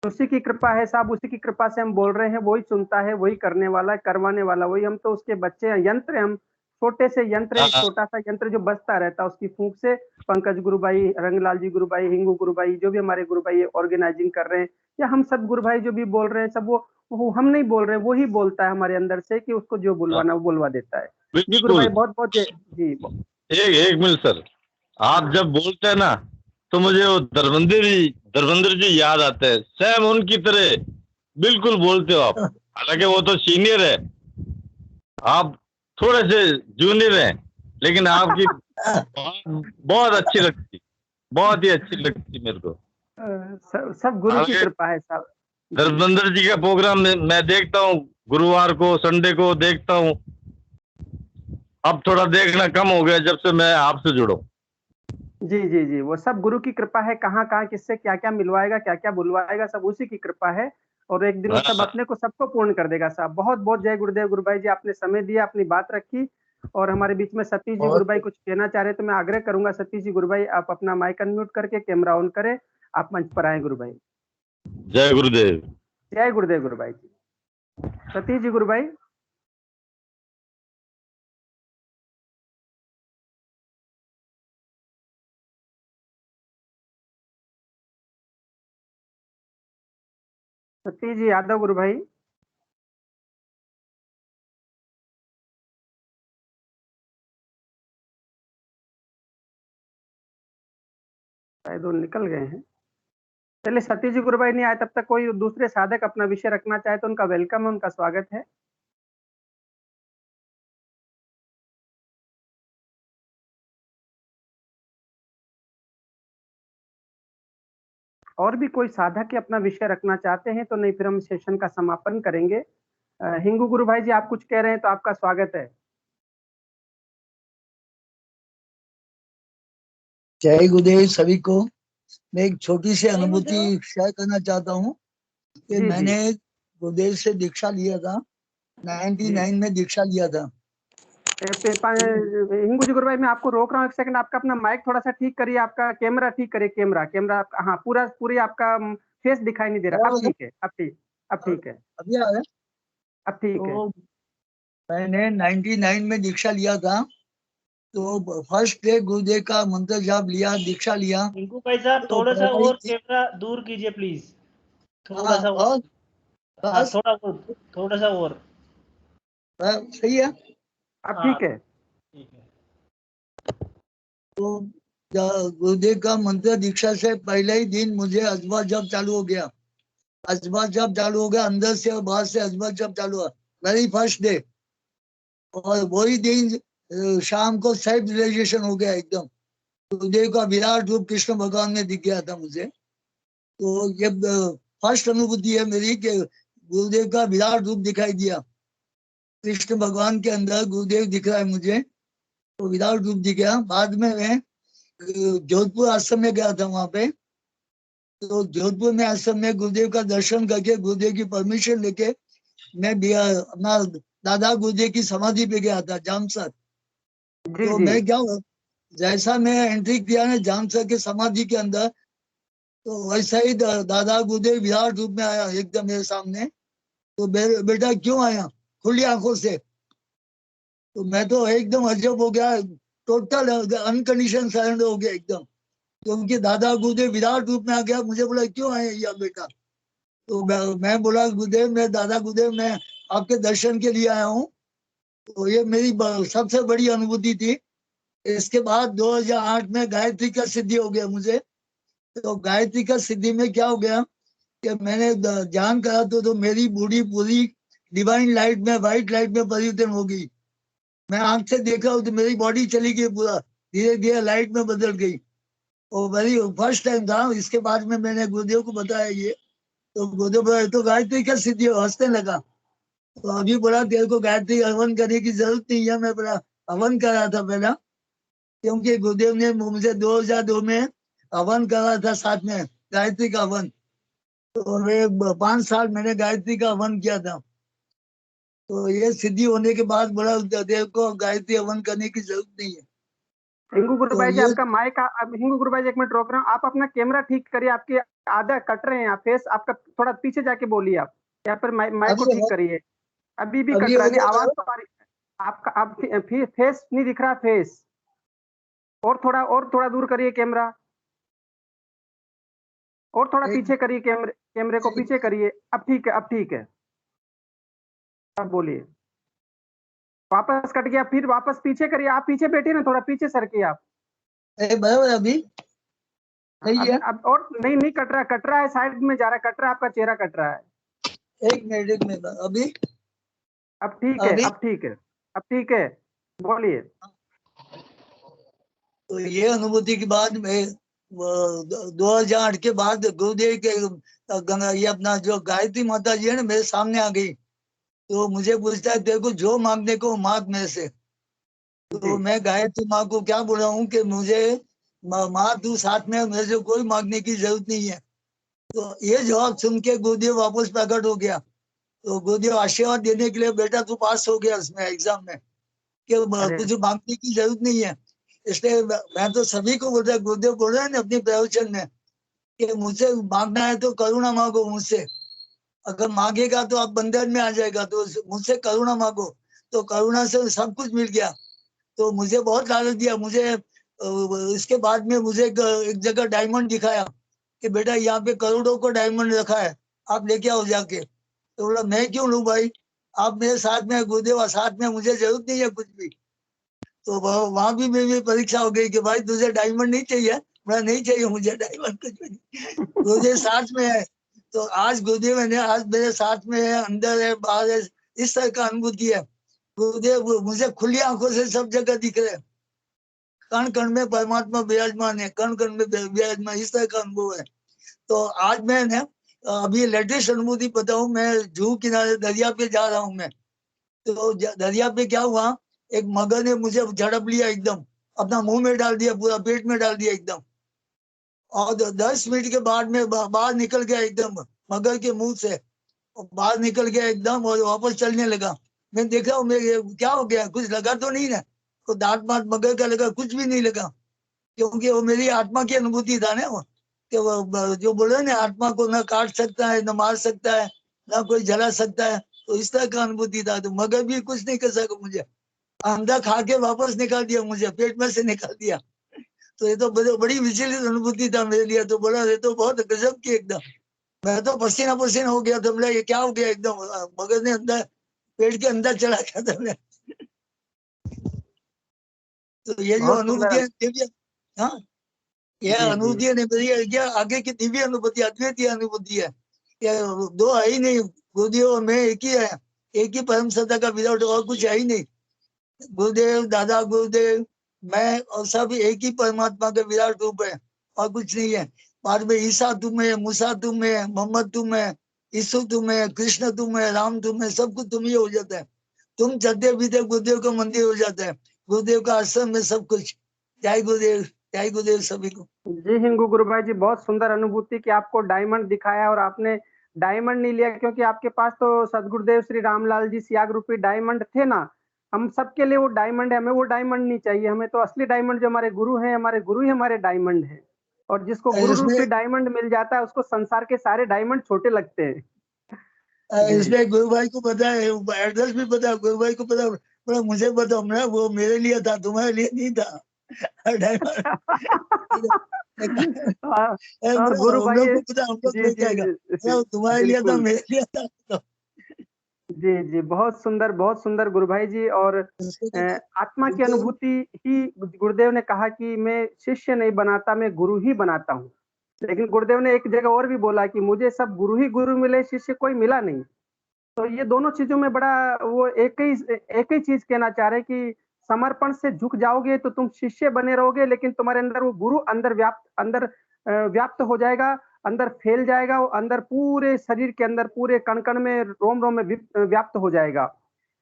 उसी की कृपा है साहब, उसी की कृपा से हम बोल रहे हैं। वही चुनता है, वही करने वाला है, करवाने वाला वही। हम तो उसके बच्चे हैं, यंत्र हैं हम, छोटे से यंत्र, एक हाँ, छोटा सा यंत्र जो बजता रहता है उसकी फूंक से। पंकज गुरुभाई, रंगलाल जी गुरुभाई, हिंगू गुरुभाई, जो भी हमारे गुरुभाई ऑर्गेनाइजिंग कर रहे हैं, या हम सब गुरुभाई जो भी बोल रहे हैं, सब वो हम नहीं बोल रहे, वो ही बोलता है हमारे अंदर से कि उसको जो हाँ, बुलवाना वो बुलवा देता है। जी बिल्कुल। गुरुभाई, बहुत बहुत जी। एक मिनट सर, आप जब बोलते हैं ना तो मुझे वो धर्मेंद्र जी याद आते हैं, सेम उनकी तरह बिल्कुल बोलते हो आप। हालांकि वो तो सीनियर है, आप थोड़े से जूनियर हैं, लेकिन आपकी बात बहुत अच्छी लगती, बहुत ही अच्छी लगती मेरे को। सब गुरु की हालांकि कृपा है साहब। धर्मेंद्र जी का प्रोग्राम मैं देखता हूँ, गुरुवार को, संडे को देखता हूँ। अब थोड़ा देखना कम हो गया जब से मैं आपसे जुड़ा हूं। जी जी जी, वो सब गुरु की कृपा है। कहाँ कहाँ किससे क्या क्या मिलवाएगा, क्या क्या बुलवाएगा, सब उसी की कृपा है। और एक दिन वो सब हाँ, अपने को सबको पूर्ण कर देगा साहब। बहुत बहुत जय गुरुदेव गुरुभाई जी, आपने समय दिया, अपनी बात रखी। और हमारे बीच में सतीश जी और गुरुभाई कुछ कहना चाह रहे, तो मैं आग्रह करूंगा सतीश जी गुरुभाई, आप अपना माइक अनम्यूट करके कैमरा ऑन करें, आप मंच पर आए गुरुभाई। जय गुरुदेव। जय गुरुदेव गुरुभाई जी। सतीश जी गुरुभाई। सतीश जी यादव गुरुभाई। शायद वो निकल गए हैं। चलिए, सतीश जी गुरुभाई नहीं आए, तब तक कोई दूसरे साधक अपना विषय रखना चाहे तो उनका वेलकम है, उनका स्वागत है। और भी कोई साधक अपना विषय रखना चाहते हैं तो, नहीं फिर हम सेशन का समापन करेंगे। हिंगू गुरु भाई जी, आप कुछ कह रहे हैं तो आपका स्वागत है। जय गुरुदेव सभी को। मैं एक छोटी सी अनुभूति शेयर करना चाहता हूँ कि जी मैंने गुरुदेव से दीक्षा लिया था, 99 में दीक्षा लिया था। हिंगू जी गुरु भाई, मैं आपको रोक रहा हूँ एक सेकंड। आपका अपना माइक थोड़ा सा ठीक करिए, आपका कैमरा ठीक करिए, कैमरा हाँ, पूरी आपका फेस दिखाई नहीं दे रहा। अब ठीक है, अब ठीक है, अभी आ रहा है? अब ठीक है। तो मैंने 99 में दीक्षा लिया था। तो फर्स्ट डे गुरुदेव का मंत्र जाप लिया, दीक्षा लिया। रिंकू भाई साहब, तो थोड़ा सा पहला ही और कैमरा दूर कीजिए प्लीज, थोड़ा हाँ, सा और। और हाँ, बस थोड़ा सा और। सही है। अब हाँ ठीक है। ठीक है। तो गुरुदेव का मंत्र दीक्षा से पहले ही दिन मुझे अजबा जब चालू हो गया, अंदर से और बाहर से अजबा जब चालू हुआ, वेरी फर्स्ट डे। और वही दिन शाम को सेल्फ रियलाइजेशन हो गया एकदम। गुरुदेव का विराट रूप कृष्ण भगवान में दिख गया था मुझे। तो ये फर्स्ट अनुभूति है मेरी कि गुरुदेव का विराट रूप दिखाई दिया। कृष्ण भगवान के अंदर गुरुदेव दिख रहा है मुझे, तो विराट रूप दिख गया। बाद में मैं जोधपुर आश्रम में गया था। वहां पे तो जोधपुर में आश्रम में गुरुदेव का दर्शन करके, गुरुदेव की परमिशन लेके मैं अपना दादा गुरुदेव की समाधि पे गया था जामसर। जी तो जी मैं क्या हुआ, जैसा मैं एंट्री किया ना जामसर के समाधि के अंदर, तो वैसा ही दादा गुरुदेव विराट रूप में आया एकदम मेरे सामने। तो बेटा क्यों आया, खुली आंखों से। तो मैं तो एकदम अजब हो गया, टोटल अनकंडीशन सरेंडर हो गया एकदम। तो उनके दादा गुरुदेव विराट रूप में आ गया, मुझे बोला क्यों आए या बेटा। तो मैं बोला गुरुदेव, मैं दादा गुरुदेव, मैं आपके दर्शन के लिए आया हूँ। तो ये मेरी सबसे बड़ी अनुभूति थी। इसके बाद 2008 में गायत्री का सिद्धि हो गया मुझे। तो गायत्री का सिद्धि में क्या हो गया कि मैंने ध्यान करा तो मेरी बॉडी पूरी डिवाइन लाइट में, व्हाइट लाइट में परिवर्तन हो गई। मैं आंख से देख रहा हूँ तो मेरी बॉडी चली गई, पूरा धीरे धीरे लाइट में बदल गई। और मेरी फर्स्ट टाइम था। इसके बाद में मैंने गुरुदेव को बताया ये। तो गुरुदेव बोला तो गायत्री का सिद्धि हो, हंसने लगा। तो अभी बोला तेरे को गायत्री हवन करने की जरूरत नहीं है। मैं बोला हवन कर रहा था पहला, क्योंकि गुरुदेव ने मुझे 2002 में हवन करा था साथ में, गायत्री का हवन। तो मैं 5 साल मैंने गायत्री का हवन किया था। तो ये सिद्धि होने के बाद बड़ा देव को गायत्री हवन करने की जरूरत नहीं है। हिंगू गुरु तो भाई जी ये आपका माइक, अब हिंगू गुरु भाई जी 1 मिनट रोक रहा हूँ, आप अपना कैमरा ठीक करिए, आपके आधा कट रहे हैं, आप फेस आपका थोड़ा पीछे जाके बोलिए आप, या फिर माइक को अभी ठीक करिए। अभी भी अभी कट रहा हो नहीं, जाएगा। आवाज तो आ रही आपका, आप फेस नहीं दिख रहा फेस, और थोड़ा दूर करिए कैमरा, और थोड़ा एक पीछे करिए कैमरे को पीछे करिए। अब ठीक है, अब ठीक है, अब बोलिए। वापस कट गया, फिर वापस पीछे करिए, आप पीछे बैठिए ना, थोड़ा पीछे सरकिए आप। बराबर अभी सही है। अब और नहीं कट रहा है, साइड में जा रहा है, कट रहा है, आपका चेहरा कट रहा है। 1 मिनट अभी अब ठीक है, अभी अब ठीक है, अब ठीक है, बोलिए। तो ये अनुभूति के बाद में 2008 के बाद गुरुदेव के गंगा, ये अपना जो गायत्री माता जी है ना, मेरे सामने आ गई। तो मुझे पूछता है तेरे को जो मांगने को मांग मेरे से। तो मैं गायत्री माँ को क्या बोल रहा हूँ कि मुझे माँ तू साथ में, मेरे से कोई मांगने की जरूरत नहीं है। तो ये जवाब सुन के गुरुदेव वापस प्रकट हो गया। तो गुरुदेव आशीर्वाद देने के लिए, बेटा तू पास हो गया उसमें एग्जाम में, कि कुछ मांगने की जरूरत नहीं है। इसलिए मैं तो सभी को बोलता है, गुरुदेव बोल रहे हैं ना अपने प्रवचन में कि मुझसे मांगना है तो करुणा मांगो मुझसे। अगर मांगेगा तो आप बंधन में आ जाएगा, तो मुझसे करुणा मांगो। तो करुणा से सब कुछ मिल गया। तो मुझे बहुत लालच दिया। मुझे इसके बाद में मुझे एक जगह डायमंड दिखाया कि बेटा यहाँ पे करोड़ों को डायमंड रखा है, आप लेके आओ जाके। तो बोला मैं क्यों लूं भाई, आप मेरे साथ में, गुरुदेव साथ में, मुझे जरूरत नहीं है कुछ भी। तो वहां भी मेरी परीक्षा हो गई कि भाई तुझे डायमंड नहीं चाहिए। मैं नहीं चाहिए मुझे डायमंड कुछ भी नहीं, गुरुदेव साथ में है। तो आज गुरुदेव ने, आज मेरे साथ में है, अंदर है, बाहर है, इस तरह का अनुभूति है। गुरुदेव मुझे खुली आंखों से सब जगह दिख रहे हैं। कण कण में परमात्मा विराजमान है, कण कण में विराजमान, इस तरह का अनुभव है। तो आज मैंने अभी लेटेस्ट अनुभूति बताऊं, मैं जूहू किनारे दरिया पे जा रहा हूँ मैं। तो दरिया पे क्या हुआ, एक मगर ने मुझे झड़प लिया, एकदम अपना मुंह में डाल दिया, पूरा पेट में डाल दिया एकदम। और 10 मिनट के बाद में बाहर निकल गया एकदम, मगर के मुंह से बाहर निकल गया एकदम, और वापस चलने लगा। मैं देख रहा हूँ, मेरे क्या हो गया, कुछ लगा तो नहीं ना, तो दांत मात मगर का लगा, कुछ भी नहीं लगा। क्योंकि वो मेरी आत्मा की अनुभूति था ना, वो कि वो जो बोले ना, आत्मा को ना काट सकता है, ना मार सकता है, ना कोई जला सकता है। तो इस तरह का अनुभूति था। तो मगर भी कुछ नहीं कर सका मुझे, अंडा खा के वापस निकाल दिया, मुझे पेट में से निकाल दिया। तो ये तो बड़ी विचलित अनुभूति था मेरे लिए। तो बोला ये तो बहुत गजब की एकदम, मैं तो पसीना पसीना हो गया। तो बोला ये क्या हो गया एकदम, मगर ने अंदर पेट के अंदर चला गया था। तो ये जो अनुभूति है दिव्य, हाँ, ये अनुभूति है मेरी, आगे की दिव्य अनुभूति, अद्वितीय अनुभूति है। ये दो है ही नहीं, गुरुदेव और मैं एक ही है, एक ही परम सत्ता का विराट, और कुछ है ही नहीं। गुरुदेव, दादा गुरुदेव, मैं और सब एक ही परमात्मा का विराट रूप है, और कुछ नहीं है। बाद में ईसा तुम है, मूसा तुम है, मोहम्मद तुम है, यीशु तुम है, कृष्ण तुम है, राम तुम है, सब कुछ तुम ही हो जाता है। तुम चलते बीते गुरुदेव का मंदिर हो जाता है, गुरुदेव का आश्रम में सब कुछ। जय गुरुदेव, जय गुरुदेव सभी को। जी हिंगू गुरु भाई जी, बहुत सुंदर अनुभूति कि आपको डायमंड दिखाया, और आपने डायमंड नहीं लिया क्योंकि आपके पास तो सदगुरुदेव श्री रामलाल जी सियाग रूपी डायमंड थे ना। हम सबके लिए वो डायमंड है, हमें वो डायमंड नहीं चाहिए, हमें तो असली डायमंड जो हमारे गुरु हैं, हमारे गुरु ही हमारे डायमंड है। और जिसको गुरु रूपी इसमें डायमंड मिल जाता है, उसको संसार के सारे डायमंड छोटे लगते हैं। इसमें गुरु भाई को पता है, एड्रेस भी पता है, गुरु भाई को पता है। बोला मुझे पता, मैं वो मेरे लिए था, तुम्हारे लिए नहीं था। और गुरु हम भाई, लोग को पता, हम लोग जी ले जी जाएगा। जी, तुम्हारे लिए था, बिल्कुल, मेरे लिए था। तो जी जी, बहुत सुंदर गुरु भाई जी। और आत्मा की अनुभूति ही, गुरुदेव ने कहा कि मैं शिष्य नहीं बनाता, मैं गुरु ही बनाता हूँ। लेकिन गुरुदेव ने एक जगह और भी बोला कि मुझे सब गुरु ही गुरु मिले, शिष्य कोई मिला नहीं। तो ये दोनों चीजों में बड़ा वो एक ही चीज कहना चाह रहे हैं कि समर्पण से झुक जाओगे तो तुम शिष्य बने रहोगे, लेकिन तुम्हारे अंदर वो गुरु अंदर व्याप्त हो जाएगा, अंदर फैल जाएगा, वो अंदर पूरे शरीर के अंदर, पूरे कण कण में, रोम रोम में व्याप्त हो जाएगा।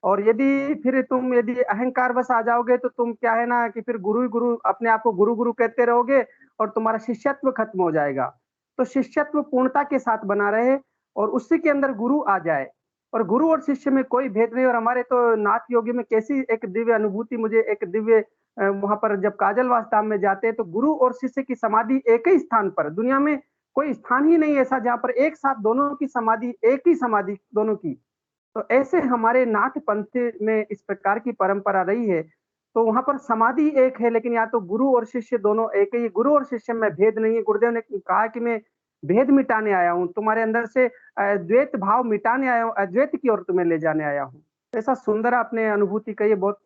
और यदि अहंकार बस आ जाओगे तो तुम क्या है ना कि फिर गुरु ही गुरु, अपने आप को गुरु गुरु कहते रहोगे, और तुम्हारा शिष्यत्व खत्म हो जाएगा। तो शिष्यत्व पूर्णता के साथ बना रहे और उसी के अंदर गुरु आ जाए और गुरु और शिष्य में कोई भेद नहीं। और हमारे तो नाथ योगी में कैसी एक दिव्य अनुभूति, मुझे एक दिव्य वहां पर जब काजलवास धाम में जाते हैं तो गुरु और शिष्य की समाधि एक ही स्थान पर, दुनिया में कोई स्थान ही नहीं ऐसा जहां पर एक साथ दोनों की समाधि, एक ही समाधि दोनों की। तो ऐसे हमारे नाथ पंथ में इस प्रकार की परंपरा रही है। तो वहां पर समाधि एक है, लेकिन यहाँ तो गुरु और शिष्य दोनों एक ही। गुरु और शिष्य में भेद नहीं है। गुरुदेव ने कहा कि मैं भेद मिटाने आया हूँ, तुम्हारे अंदर से द्वैत भाव मिटाने आया हूँ, अद्वैत की ओर तुम्हें ले जाने आया हूँ। ऐसा सुंदर आपने अनुभूति कही है बहुत।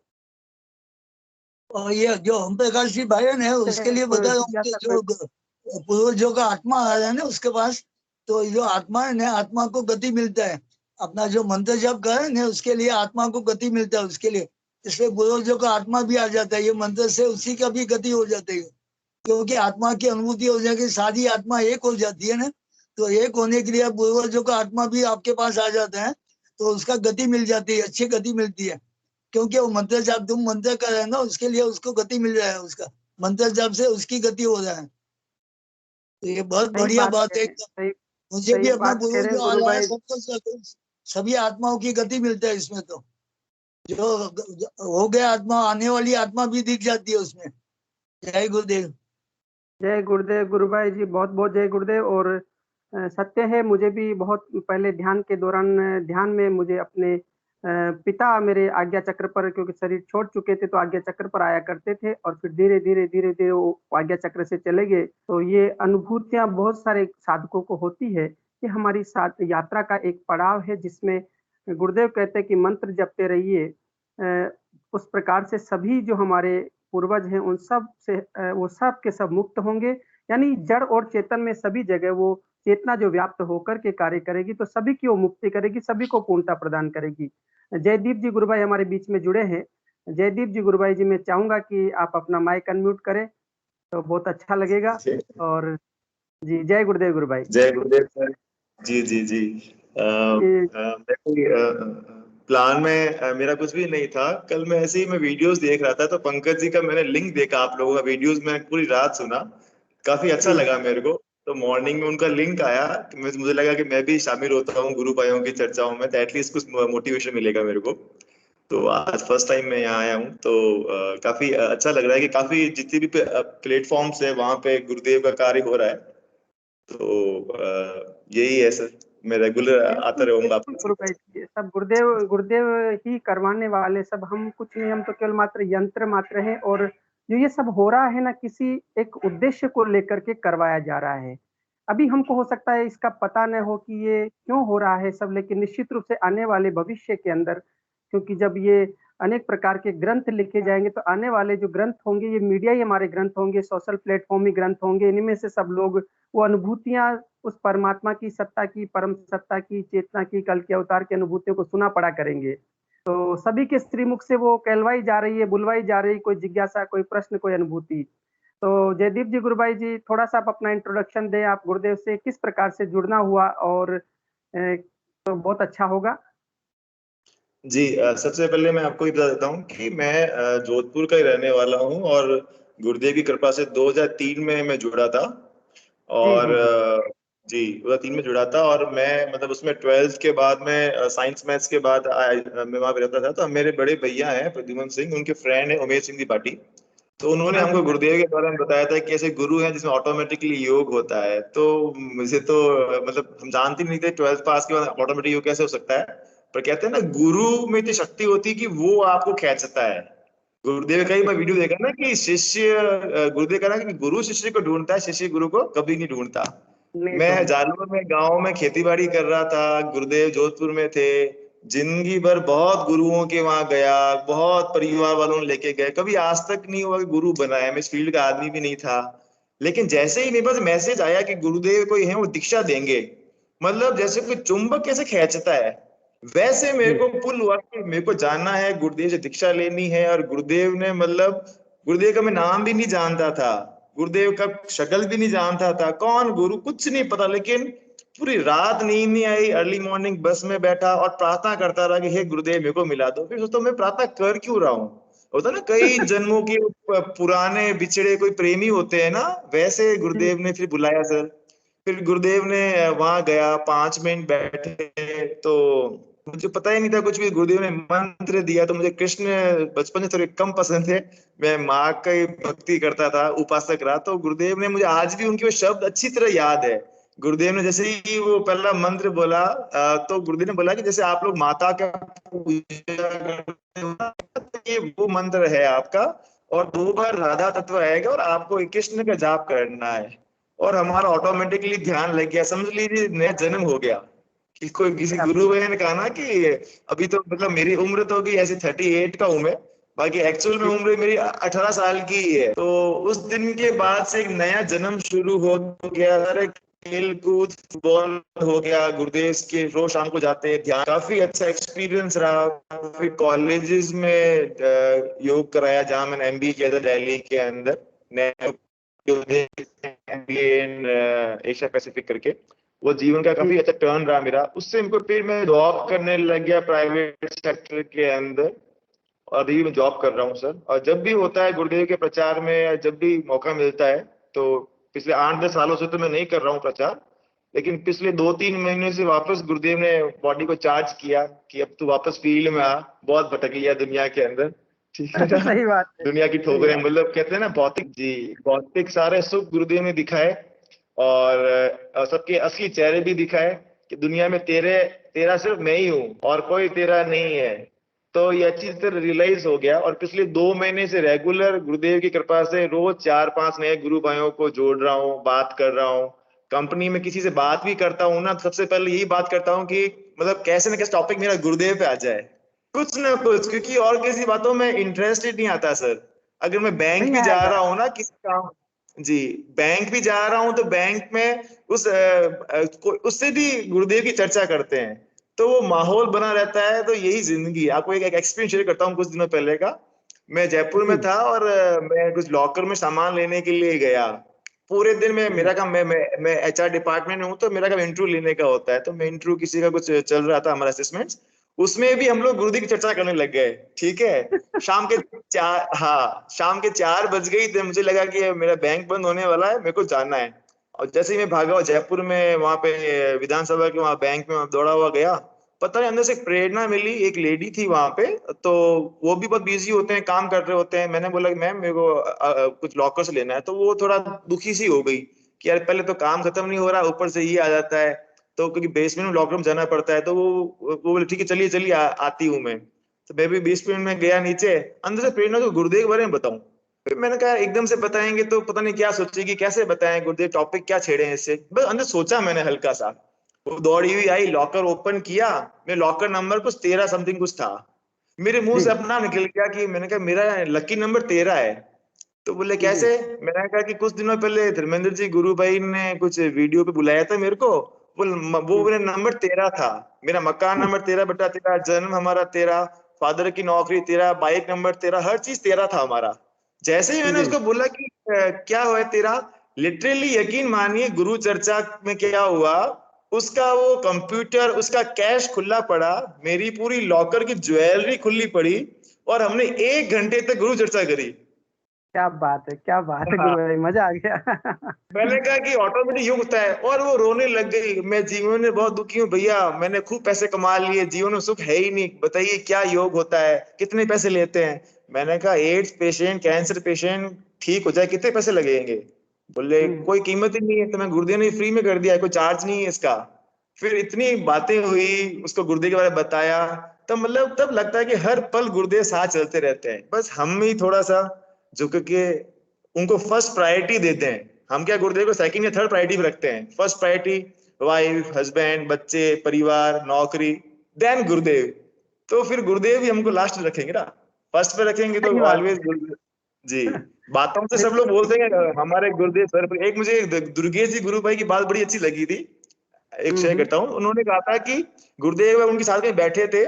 और ये जो ओम प्रकाश जी भाई है उसके लिए बता रहा हूँ कि जो पूर्वजों का आत्मा आ रहा है ना उसके पास, तो जो आत्मा है ना, आत्मा को गति मिलता है। अपना जो मंत्र जप करे ना उसके लिए आत्मा को गति मिलता है उसके लिए, इसलिए पूर्वजों का आत्मा भी आ जाता है। ये मंत्र से उसी का भी गति हो जाती है, क्योंकि आत्मा की अनुभूति हो जाएगी, सारी आत्मा एक हो जाती है ना। तो एक होने के लिए पूर्वजों का आत्मा भी आपके पास आ जाता है, तो उसका गति मिल जाती है, अच्छी गति मिलती है। क्योंकि वो मंत्र जाप तुम मंत्र कर रहे हैं ना, उसके लिए उसको गति मिल रहा है, उसका मंत्र जाप से उसकी गति हो रहा है। तो ये बहुत बढ़िया बात है। मुझे भी अपना पूर्वज जो आ रहा है सबको, सभी आत्माओं की गति मिलता है इसमें। तो जो हो गया आत्मा, आने वाली आत्मा भी दिख जाती है उसमें। जय गुरुदेव। जय गुरुदेव गुरु भाई जी, बहुत बहुत जय गुरुदेव। और सत्य है, मुझे भी बहुत पहले ध्यान के दौरान, ध्यान में मुझे अपने पिता मेरे आज्ञा चक्र पर, क्योंकि शरीर छोड़ चुके थे तो आज्ञा चक्र पर आया करते थे और फिर धीरे धीरे वो आज्ञा चक्र से चले गए। तो ये अनुभूतियां बहुत सारे साधकों को होती है कि हमारी साथ यात्रा का एक पड़ाव है जिसमें गुरुदेव कहते हैं कि मंत्र जपते रहिए। उस प्रकार से सभी जो हमारे पूर्वज हैं उन सब से वो सब के सब मुक्त होंगे। यानी जड़ और चेतन में सभी जगह वो चेतना जो व्याप्त होकर के कार्य करेगी तो सभी की वो मुक्ति करेगी, सभी को पूर्णता प्रदान करेगी। जयदीप जी गुरु भाई हमारे बीच में जुड़े हैं। जयदीप जी गुरु भाई जी, मैं चाहूंगा कि आप अपना माइक अनम्यूट करें तो बहुत अच्छा लगेगा। और जी, जय गुरुदेव गुरु भाई। जय गुरुदेव सर। जी जी जी। प्लान में मेरा कुछ भी नहीं था। कल मैं ऐसे ही मैं वीडियोस देख रहा था तो पंकज जी का मैंने लिंक देखा, आप लोगों का वीडियोस में पूरी रात सुना, काफी अच्छा लगा मेरे को। तो मॉर्निंग में उनका लिंक आया, मुझे लगा कि मैं भी शामिल होता हूँ गुरु भाइयों की चर्चाओं में, तो एटलीस्ट कुछ मोटिवेशन मिलेगा मेरे को। तो आज फर्स्ट टाइम मैं यहाँ आया हूँ, तो काफी अच्छा लग रहा है कि काफी जितनी भी प्लेटफॉर्म्स है वहां पे गुरुदेव का कार्य हो रहा है। तो यही है सर, मैं रेगुलर आता रहूंगा। सब गुरुदेव ही करवाने वाले, सब हम कुछ नहीं, हम तो केवल मात्र यंत्र मात्र है। और जो ये सब हो रहा है ना, किसी एक उद्देश्य को लेकर के करवाया जा रहा है। अभी हमको हो सकता है इसका पता न हो कि ये क्यों हो रहा है सब, लेकिन निश्चित रूप से आने वाले भविष्य के अंदर, क्योंकि जब ये अनेक प्रकार के ग्रंथ लिखे जाएंगे तो आने वाले जो ग्रंथ होंगे ये मीडिया ही हमारे ग्रंथ होंगे, सोशल प्लेटफॉर्म ही ग्रंथ होंगे। इनमें से सब लोग वो अनुभूतियां उस परमात्मा की सत्ता की, परम सत्ता की, चेतना की, कल के अवतार की अनुभूतियों को सुना पड़ा करेंगे। तो सभी के श्रीमुख से वो कहलवाई जा रही है, बुलवाई जा रही, कोई जिज्ञासा, कोई प्रश्न, कोई अनुभूति। तो जयदीप जी गुरु भाई जी, थोड़ा सा आप अपना इंट्रोडक्शन दें, आप गुरुदेव से किस प्रकार से जुड़ना हुआ, और तो बहुत अच्छा होगा। जी, सबसे पहले मैं आपको ये बता देता हूँ कि मैं जोधपुर का ही रहने वाला हूँ और गुरुदेव की कृपा से 2003 में मैं जुड़ा था। और जी 2003 में जुड़ा था, और मैं मतलब उसमें 12th के बाद में साइंस मैथ्स के बाद मैं वहां पे रहता था। तो मेरे बड़े भैया हैं प्रद्युमन सिंह, उनके फ्रेंड है उमेश सिंह त्रिपाठी, तो उन्होंने हमको गुरुदेव के बारे में बताया था कि ऐसे गुरु हैं जिसमें ऑटोमेटिकली योग होता है। तो मुझे तो मतलब हम जानते नहीं थे 12th पास के बाद ऑटोमेटिक योग कैसे हो सकता है, पर कहते हैं ना गुरु में इतनी शक्ति होती है कि वो आपको खींचता है। गुरुदेव का ही मैं वीडियो देखा ना कि गुरुदेव कह रहा है कि गुरु शिष्य को ढूंढता है, शिष्य गुरु को कभी नहीं ढूंढता। मैं जालौर में गांव में खेती बाड़ी कर रहा था, गुरुदेव जोधपुर में थे। जिंदगी भर बहुत गुरुओं के वहां गया, बहुत परिवार वालों ने लेके गए, कभी आज तक नहीं हुआ कि गुरु बनाया। मैं इस फील्ड का आदमी भी नहीं था, लेकिन जैसे ही मेरे पास मैसेज आया कि गुरुदेव कोई है वो दीक्षा देंगे, मतलब जैसे कोई चुंबक कैसे खींचता है, वैसे मेरे को पुल हुआ कि मेरे को जानना है, गुरुदेव से दीक्षा लेनी है। और गुरुदेव ने मतलब गुरुदेव का मैं नाम भी नहीं जानता था, गुरुदेव का शक्ल भी नहीं जानता था, कौन गुरु कुछ नहीं पता, लेकिन पूरी रात नींद नहीं आई। अर्ली मॉर्निंग बस में बैठा और प्रार्थना करता रहा कि हे गुरुदेव मेरे को मिला दो। फिर सोचता मैं प्रार्थना कर क्यों रहा हूँ, होता ना कई जन्मों के पुराने बिछड़े कोई प्रेमी होते हैं ना, वैसे गुरुदेव ने फिर बुलाया सर फिर गुरुदेव ने वहां गया, 5 मिनट बैठे तो मुझे पता ही नहीं था कुछ भी। गुरुदेव ने मंत्र दिया तो मुझे कृष्ण बचपन से थोड़े कम पसंद थे, मैं माँ का ही भक्ति करता था, उपासक रहा। तो गुरुदेव ने मुझे आज भी उनके वो शब्द अच्छी तरह याद है। गुरुदेव ने जैसे ही वो पहला मंत्र बोला तो गुरुदेव ने बोला कि जैसे आप लोग माता का पूजा करते हो ना, ये वो मंत्र है आपका, और 2 बार राधा तत्व आएगा और आपको कृष्ण का जाप करना है। और हमारा ऑटोमेटिकली ध्यान लग गया, समझ लीजिए नया जन्म हो गया। कि कोई किसी गुरु भैया ने कहा ना कि अभी तो मतलब मेरी उम्र तो होगी ऐसे 38 का हूं मैं, बाकी एक्चुअल में उम्र मेरी 18 साल की ही है। तो उस दिन के बाद से एक नया जन्म शुरू हो गया, सारे खेल कूद फुटबॉल हो गया, गुरुदेव के रोज शाम को जाते हैं ध्यान। काफी अच्छा एक्सपीरियंस रहा। काफी कॉलेजेस में योग कराया, जहाँ मैंने MBA किया था दिल्ली के अंदर, MBA इन एशिया पैसिफिक करके। वो जीवन का काफी अच्छा टर्न रहा मेरा। उससे फिर मैं जॉब करने लग गया प्राइवेट सेक्टर के अंदर, और अभी मैं जॉब कर रहा हूँ सर। और जब भी होता है गुरुदेव के प्रचार में, या जब भी मौका मिलता है, तो पिछले 8-10 सालों से तो मैं नहीं कर रहा हूँ प्रचार, लेकिन पिछले 2-3 महीने से वापस गुरुदेव ने बॉडी को चार्ज किया कि अब तू वापस फील्ड में आ, बहुत भटक लिया दुनिया के अंदर, ठीक है ना। सही बात है। दुनिया की ठोकरें, मतलब कहते हैं ना भौतिक सारे सुख गुरुदेव ने दिखाए, और सबके असली चेहरे भी दिखाए कि दुनिया में तेरा सिर्फ मैं ही हूँ और कोई तेरा नहीं है। तो ये अच्छी तरह रियलाइज हो गया, और पिछले 2 महीने से रेगुलर गुरुदेव की कृपा से रोज 4-5 नए गुरु भाइयों को जोड़ रहा हूँ, बात कर रहा हूँ। कंपनी में किसी से बात भी करता हूँ ना, सबसे पहले यही बात करता हूँ कि मतलब कैसे ना कैसे टॉपिक मेरा गुरुदेव पे आ जाए, कुछ ना कुछ, क्योंकि और किसी बातों में इंटरेस्टेड नहीं आता सर। अगर मैं बैंक नहीं भी जा आएगा। रहा हूँ ना किसी काम, जी बैंक भी जा रहा हूँ, तो बैंक में उससे भी गुरुदेव की चर्चा करते हैं, तो वो माहौल बना रहता है। तो यही जिंदगी। आपको एक एक्सपीरियंस शेयर करता हूँ कुछ दिनों पहले का। मैं जयपुर में था, और मैं कुछ लॉकर में सामान लेने के लिए गया। पूरे दिन में मेरा काम, मैं HR डिपार्टमेंट में हूँ, तो मेरा काम इंटरव्यू लेने का होता है। तो मैं इंटरव्यू किसी का कुछ चल रहा था, हमारा असेसमेंट, उसमें भी हम लोग गुरुदेव की चर्चा करने लग गए, ठीक है। शाम के 4 बज गई, तो मुझे लगा कि मेरा बैंक बंद होने वाला है, मेरे को जाना है। और जैसे ही मैं भागा जयपुर में, वहां पे विधानसभा के वहां बैंक में दौड़ा हुआ गया, पता नहीं अंदर से एक प्रेरणा मिली। एक लेडी थी वहां पे, तो वो भी बहुत बिजी होते हैं, काम कर रहे होते हैं। मैंने बोला कि मैम मेरे को कुछ लॉकर से लेना है। तो वो थोड़ा दुखी सी हो गई कि यार पहले तो काम खत्म नहीं हो रहा, ऊपर से ये आ जाता है। तो क्योंकि बेसमेंट में लॉकर में जाना पड़ता है, तो वो बोले ठीक है चलिए चलिए आती हूँ मैं। तो मैं भी 20 मिनट में गया नीचे। अंदर से प्रेरणा को गुरुदेव के बारे में बताऊं, फिर मैंने कहा एकदम से बताएंगे तो पता नहीं क्या सोचेगी, कैसे बताएं गुरुदेव, टॉपिक क्या छेड़े हैं इससे। बस अंदर सोचा मैंने हल्का सा। वो दौड़ी हुई आई, लॉकर ओपन किया, मेरे लॉकर नंबर कुछ 13 समथिंग कुछ था। मेरे मुंह से अपना निकल गया कि मैंने कहा मेरा लकी नंबर 13 है। तो बोले कैसे। मैंने कहा कि कुछ दिनों पहले धर्मेंद्र जी गुरु भाई ने कुछ वीडियो पे बुलाया था मेरे को, वो मेरा नंबर 13 था। मेरा मकान नंबर 13/13, जन्म हमारा 13, फादर की नौकरी 13, बाइक नंबर 13, हर चीज 13 था हमारा। जैसे ही मैंने उसको बोला कि क्या हुआ तेरा, लिटरली यकीन मानिए गुरु चर्चा में क्या हुआ, उसका वो कंप्यूटर, उसका कैश खुला पड़ा, मेरी पूरी लॉकर की ज्वेलरी खुली पड़ी, और हमने 1 घंटे तक गुरु चर्चा करी। क्या बात है, क्या बात है गुरु भाई, मजा आ गया। मैंने कहा कि ऑटोमेटिक योग होता है, और वो रोने लग गई। मैं जीवन में बहुत दुखी हूँ भैया, मैंने खूब पैसे कमा लिए, जीवन में सुख है ही नहीं, बताइए क्या योग होता है, कितने पैसे लेते हैं। मैंने कहा एड्स पेशेंट, कैंसर पेशेंट ठीक हो जाए कितने पैसे लगेंगे। बोले कोई कीमत ही नहीं है। तो मैं गुरुदेव ने फ्री में कर दिया है, कोई चार्ज नहीं है इसका। फिर इतनी बातें हुई, उसको गुरुदेव के बारे में बताया। तब मतलब तब लगता है कि हर पल गुरुदेव साथ चलते रहते हैं, बस हम ही थोड़ा सा झुक के उनको फर्स्ट प्रायोरिटी देते हैं। हम क्या गुरुदेव को सेकंड या थर्ड प्रायोरिटी पे रखते हैं। फर्स्ट प्रायोरिटी वाइफ, हस्बैंड, बच्चे, परिवार, नौकरी, देन गुरुदेव। तो फिर गुरुदेव ही हमको लास्ट में रखेंगे ना, फर्स्ट पे रखेंगे तो सही बात ऑलवेज गुरुदेव। जी बातों से सब लोग बोलते हैं हमारे गुरुदेव सर पर। एक मुझे दुर्गेश जी गुरु भाई की बात बड़ी अच्छी लगी थी, एक शेयर करता हूँ। उन्होंने कहा था कि गुरुदेव उनके साथ में बैठे थे,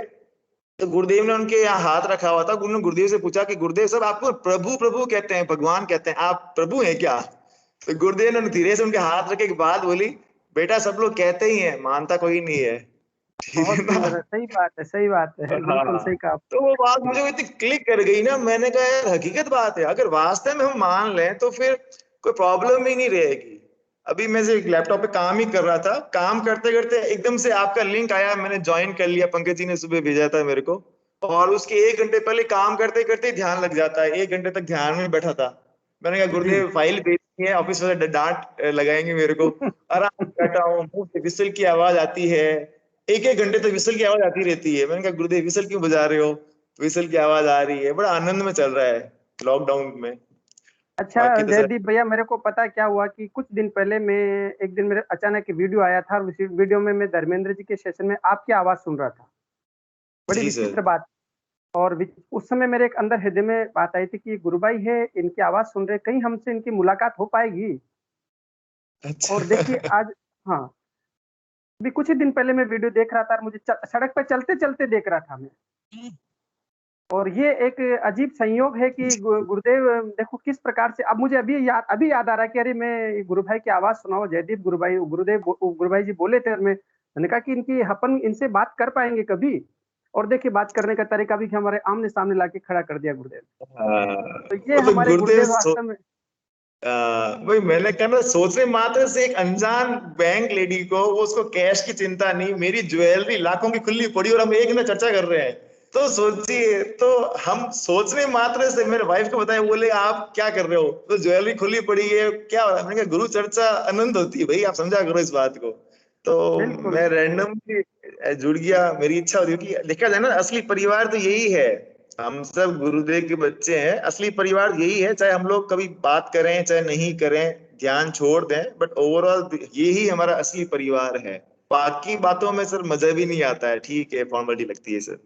तो गुरुदेव ने उनके यहाँ हाथ रखा हुआ था। उन्होंने गुरुदेव से पूछा कि गुरुदेव साहब आपको प्रभु प्रभु कहते हैं, भगवान कहते हैं, आप प्रभु हैं क्या। तो गुरुदेव ने धीरे से उनके हाथ रखे के बाद बोली, बेटा सब लोग कहते ही हैं, मानता कोई नहीं है। ठीक बहुत है ना। सुंदर है, सही बात है, सही बात है, बिल्कुल हाँ, सही कहा। तो वो बात मुझे इतनी क्लिक कर गई ना। मैंने कहा यार हकीकत बात है, अगर वास्तव में हम मान लें तो फिर कोई प्रॉब्लम ही नहीं रहेगी। अभी मैं एक लैपटॉप पे काम ही कर रहा था, काम करते करते एकदम से आपका लिंक आया, मैंने ज्वाइन कर लिया, पंकज जी ने सुबह भेजा था मेरे को, और उसके 1 घंटे पहले काम करते करते ध्यान लग जाता है। 1 घंटे तक ध्यान में बैठा था। मैंने कहा गुरुदेव फाइल भेजनी है, ऑफिस वाले डांट लगाएंगे मेरे को। आराम से बैठा हूँ, मुंह से विसल की आवाज आती है, 1-1 घंटे तक विसल की आवाज आती रहती है। मैंने कहा गुरुदेव विसल क्यों बजा रहे हो? विसल की आवाज आ रही है। बड़ा आनंद में चल रहा है लॉकडाउन में। अच्छा बाकी तो सर जयदीप भैया, मेरे को पता क्या हुआ कि कुछ दिन पहले मैं एक दिन मेरे अचानक वीडियो आया था, और उसी वीडियो में मैं धर्मेंद्र जी के सेशन में आपकी आवाज सुन रहा था। बड़ी जी सर। विचित्र बात। और उस समय मेरे एक अंदर हृदय में बात आई थी कि गुरु भाई है, इनकी आवाज सुन रहे, कहीं हमसे इनकी मुलाकात हो पाएगी। अच्छा। और देखिए आज, हाँ, अभी कुछ ही दिन पहले मैं वीडियो देख रहा था, और मुझे सड़क पर चलते चलते देख रहा था मैं। और ये एक अजीब संयोग है कि गुरुदेव देखो किस प्रकार से, अब मुझे अभी याद आ रहा है कि अरे मैं गुरु भाई की आवाज सुनाओ, जयदीप गुरु भाई जी बोले थे, और मैंने कहा कि इनकी अपन इनसे बात कर पाएंगे कभी। और देखिए बात करने का तरीका भी हमारे आमने सामने लाके खड़ा कर दिया गुरुदेव। तो ये मतलब हमारे गुरुदेव गुरुदेव वास्तव में। वही मैंने कहा ना, सोचने मात्र से एक अनजान बैंक लेडी को, वो उसको कैश की चिंता नहीं, मेरी ज्वेलरी लाखों की खुली पड़ी और हम एक ना चर्चा कर रहे हैं। तो सोचिए, तो हम सोचने मात्र से, मेरे वाइफ को बताया, बोले आप क्या कर रहे हो? तो ज्वेलरी खुली पड़ी है, क्या हो रहा है? मैंने कहा गुरु चर्चा आनंद होती है भाई, आप समझा करो इस बात को। तो बिल्कुल मैं रैंडम जुड़ गया, मेरी इच्छा होती है कि देखा जाए ना, असली परिवार तो यही है। हम सब गुरुदेव के बच्चे हैं, असली परिवार यही है। चाहे हम लोग कभी बात करें चाहे नहीं करें, ध्यान छोड़ दें, बट ओवरऑल यही हमारा असली परिवार है। बाकी बातों में सर मजा भी नहीं आता है, ठीक है, फॉर्मेलिटी लगती है सर।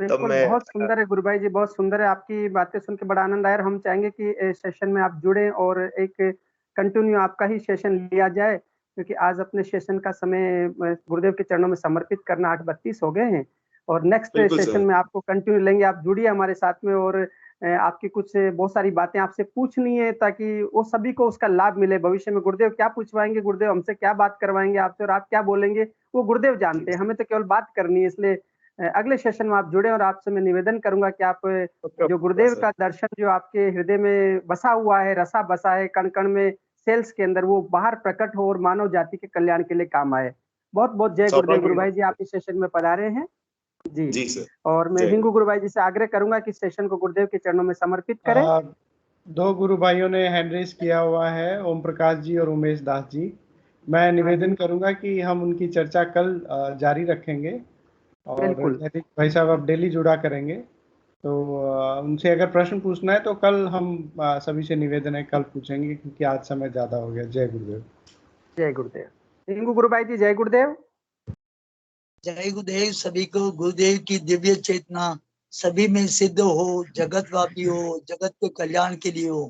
तब बिल्कुल, मैं बहुत सुंदर है गुरु भाई जी, बहुत सुंदर है। आपकी बातें सुन के बड़ा आनंद आया, और हम चाहेंगे कि इस सेशन में आप जुड़ें और एक कंटिन्यू आपका ही सेशन लिया जाए, क्योंकि आज अपने सेशन का समय गुरुदेव के चरणों में समर्पित करना 8:32 हो गए हैं, और नेक्स्ट बिल्कुल सेशन सर। में आपको कंटिन्यू लेंगे। आप जुड़िए हमारे साथ में, और आपकी कुछ बहुत सारी बातें आपसे पूछनी है, ताकि वो सभी को उसका लाभ मिले। भविष्य में गुरुदेव क्या पूछवाएंगे, गुरुदेव हमसे क्या बात करवाएंगे आपसे, और आप क्या बोलेंगे, वो गुरुदेव जानते हैं। हमें तो केवल बात करनी है। इसलिए अगले सेशन में आप जुड़े, और आपसे मैं निवेदन करूंगा कि आप जो गुरुदेव का दर्शन जो आपके हृदय में बसा हुआ है, रसा बसा है कण कण में, सेल्स के अंदर, वो बाहर प्रकट हो और मानव जाति के कल्याण के लिए काम आए। बहुत बहुत जय गुरुदेव। गुरु भाई जी आप इस सेशन में पधारे हैं जी। जी सर। और मैं जय हिंगू गुरु भाई जी से आग्रह करूंगा कि सेशन को गुरुदेव के चरणों में समर्पित करें। 2 गुरु भाइयों ने हैंड रेज किया हुआ है, ओम प्रकाश जी और उमेश दास जी। मैं निवेदन करूंगा कि हम उनकी चर्चा कल जारी रखेंगे, और बिल्कुल जयदीप भाई साहब आप डेली जुड़ा करेंगे, तो उनसे अगर प्रश्न पूछना है तो कल हम सभी से निवेदन है कल पूछेंगे, क्योंकि आज समय ज्यादा हो गया। जय गुरुदेव। जय गुरुदेव। हिंगू गुरु भाई जी जय गुरुदेव। जय गुरुदेव। सभी को गुरुदेव की दिव्य चेतना सभी में सिद्ध हो, जगत व्यापी हो, जगत के कल्याण के लिए हो।